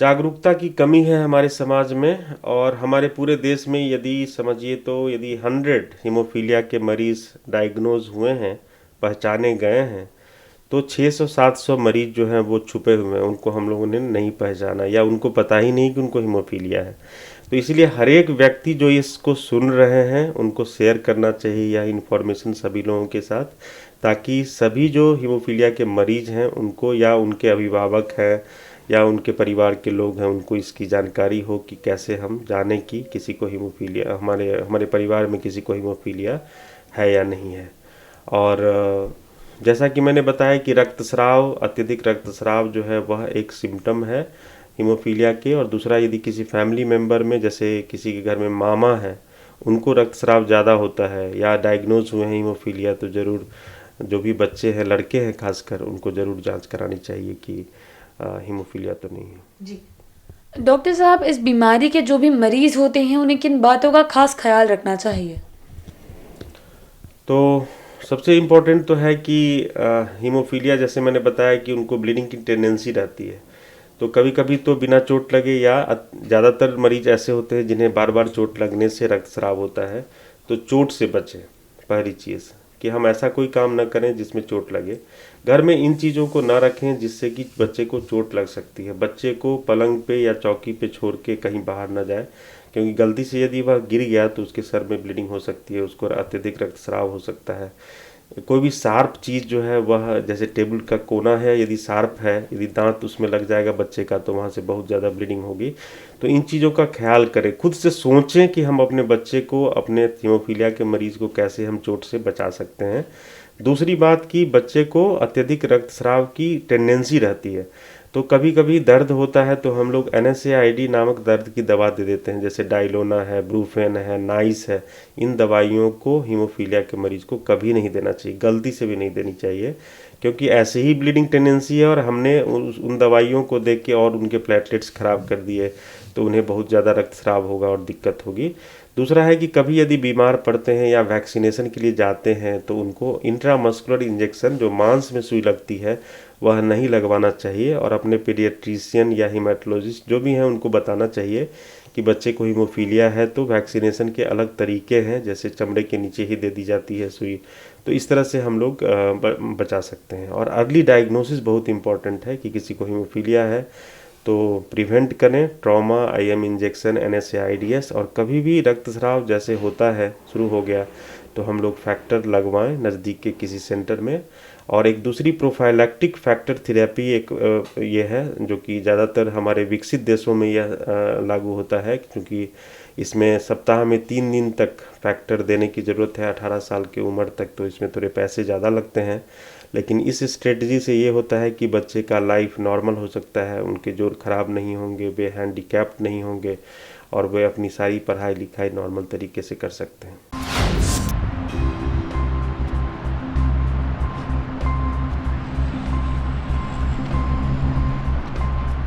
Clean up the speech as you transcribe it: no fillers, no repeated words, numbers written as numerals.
जागरूकता की कमी है हमारे समाज में और हमारे पूरे देश में यदि समझिए तो यदि 100 हीमोफीलिया के मरीज़ डायग्नोज हुए हैं, पहचाने गए हैं, तो 600-700 मरीज़ जो हैं वो छुपे हुए हैं, उनको हम लोगों ने नहीं पहचाना या उनको पता ही नहीं कि उनको हीमोफीलिया है। तो इसलिए हर एक व्यक्ति जो इसको सुन रहे हैं, उनको शेयर करना चाहिए यह इन्फॉर्मेशन सभी लोगों के साथ, ताकि सभी जो हीमोफीलिया के मरीज़ हैं उनको या उनके अभिभावक हैं या उनके परिवार के लोग हैं उनको इसकी जानकारी हो कि कैसे हम जानें कि किसी को हीमोफीलिया हमारे हमारे परिवार में किसी को हीमोफीलिया है या नहीं है। और जैसा कि मैंने बताया कि रक्तस्राव, अत्यधिक रक्तस्राव जो है वह एक सिम्पटम है हीमोफीलिया के। और दूसरा, यदि किसी फैमिली मेम्बर में, जैसे किसी के घर में मामा है, उनको रक्तस्राव ज़्यादा होता है या डायग्नोज हुए हैं हीमोफीलिया, तो ज़रूर जो भी बच्चे हैं, लड़के हैं खासकर, उनको ज़रूर जांच करानी चाहिए कि हीमोफीलिया तो नहीं है। जी डॉक्टर साहब, इस बीमारी के जो भी मरीज होते हैं उन्हें किन बातों का खास ख्याल रखना चाहिए? तो सबसे इम्पोर्टेंट तो है कि हीमोफीलिया, जैसे मैंने बताया कि उनको ब्लीडिंग की टेंडेंसी रहती है, तो कभी कभी तो बिना चोट लगे या ज़्यादातर मरीज ऐसे होते हैं जिन्हें बार बार चोट लगने से रक्तस्राव होता है। तो चोट से बचें, पहली चीज़ कि हम ऐसा कोई काम न करें जिसमें चोट लगे। घर में इन चीज़ों को ना रखें जिससे कि बच्चे को चोट लग सकती है। बच्चे को पलंग पे या चौकी पे छोड़ के कहीं बाहर ना जाए, क्योंकि गलती से यदि वह गिर गया तो उसके सर में ब्लीडिंग हो सकती है, उसको अत्यधिक रक्तस्राव हो सकता है। कोई भी शार्प चीज़ जो है वह, जैसे टेबल का कोना है, यदि शार्प है, यदि दांत उसमें लग जाएगा बच्चे का, तो वहाँ से बहुत ज़्यादा ब्लीडिंग होगी। तो इन चीज़ों का ख्याल करें, खुद से सोचें कि हम अपने बच्चे को, अपने हीमोफीलिया के मरीज़ को कैसे हम चोट से बचा सकते हैं। दूसरी बात कि बच्चे को अत्यधिक रक्तस्राव की टेंडेंसी रहती है, तो कभी कभी दर्द होता है तो हम लोग NSAID नामक दर्द की दवा दे देते हैं, जैसे डाइलोना है, ब्रूफेन है, नाइस है। इन दवाइयों को हीमोफीलिया के मरीज को कभी नहीं देना चाहिए, गलती से भी नहीं देनी चाहिए, क्योंकि ऐसे ही ब्लीडिंग टेंडेंसी है और हमने उन दवाइयों को देख के और उनके प्लेटलेट्स खराब कर दिए, तो उन्हें बहुत ज़्यादा रक्तस्राव होगा और दिक्कत होगी। दूसरा है कि कभी यदि बीमार पड़ते हैं या वैक्सीनेशन के लिए जाते हैं तो उनको इंट्रामस्कुलर इंजेक्शन, जो मांस में सुई लगती है, वह नहीं लगवाना चाहिए। और अपने पीडियाट्रिशियन या हीमेटोलॉजिस्ट जो भी हैं उनको बताना चाहिए कि बच्चे को हीमोफीलिया है तो वैक्सीनेशन के अलग तरीके हैं, जैसे चमड़े के नीचे ही दे दी जाती है सुई। तो इस तरह से हम लोग बचा सकते हैं। और अर्ली डायग्नोसिस बहुत इंपॉर्टेंट है कि किसी को हीमोफीलिया है तो प्रिवेंट करें, ट्रॉमा, IM इंजेक्शन, NSAIDs। और कभी भी रक्तस्राव जैसे होता है, शुरू हो गया, तो हम लोग फैक्टर लगवाएं नज़दीक के किसी सेंटर में। और एक दूसरी प्रोफाइलैक्टिक फैक्टर थेरेपी एक ये है जो कि ज़्यादातर हमारे विकसित देशों में यह लागू होता है, क्योंकि इसमें सप्ताह में 3 दिन तक फैक्टर देने की ज़रूरत है 18 साल की उम्र तक। तो इसमें थोड़े पैसे ज़्यादा लगते हैं, लेकिन इस स्ट्रेटजी से ये होता है कि बच्चे का लाइफ नॉर्मल हो सकता है, उनके जोड़ खराब नहीं होंगे, वे हैंडीकैप्ड नहीं होंगे और वे अपनी सारी पढ़ाई लिखाई नॉर्मल तरीके से कर सकते हैं।